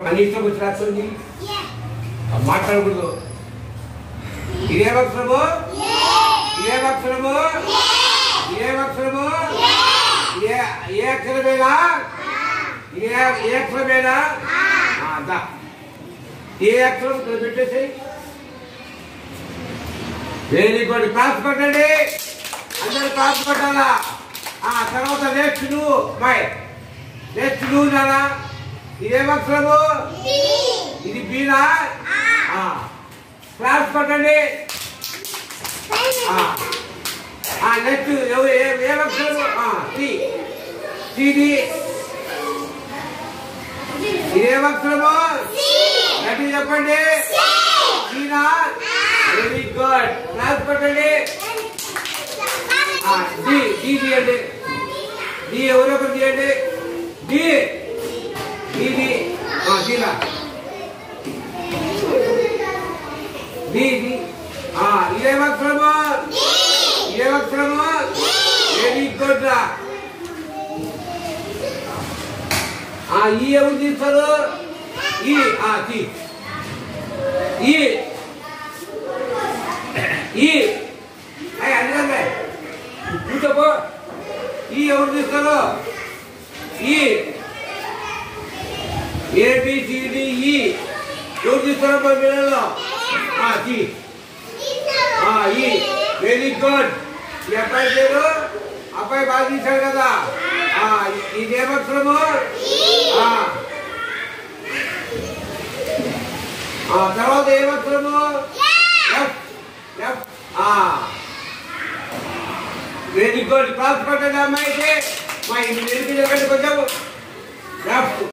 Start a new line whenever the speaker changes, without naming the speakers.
అని ఇష్టం వచ్చి రాస్తుంది మాట్లాడకూడదు. ఇదేమక్షరము ఇదేమక్షరము ఇదేమక్షరము ఏ అక్షరమేనా ఏ అక్షరమేనా ఏ అక్షరం ఇక్కడ పెట్టేసి వెరీ గుడ్. క్లాస్ కొట్టండి అందరూ క్లాస్ కొట్టాలా. తర్వాత నెక్స్ట్ నువ్వు బాయ్ నెక్స్ట్ నువ్వు నానా ఇదేమక్షరము ఇది బీనా క్లాస్ కొట్టండి. నెక్స్ట్ ఏమక్షరము సిది ఇదేమక్షరము గట్టి చెప్పండి సీనా. Very good. క్లాస్ కొట్టండి. డి తీయండి. డి ఎవరో ఒకరు తీయండి. డి ఇది తీరా ఇదేమక్షరము ఇదేమక్షరము వెరీ గుడ్ రా. ఈ ఎవరు తీస్తారు అందుకే కూర్చోపో. ఈ ఎవరు తీస్తారు ఏబిసిడిఈ ఎవరు తీస్తారో పిల్లల్లో వెరీ గుడ్. ఈ అబ్బాయి పేరు అబ్బాయి బాగా తీశాడు కదా. ఇదేమక్షరము తర్వాత ఏమక్షరము వెరీ గుడ్. క్లాస్ కొట్టండి అమ్మాయికి. మా ఇంటి కొంచెం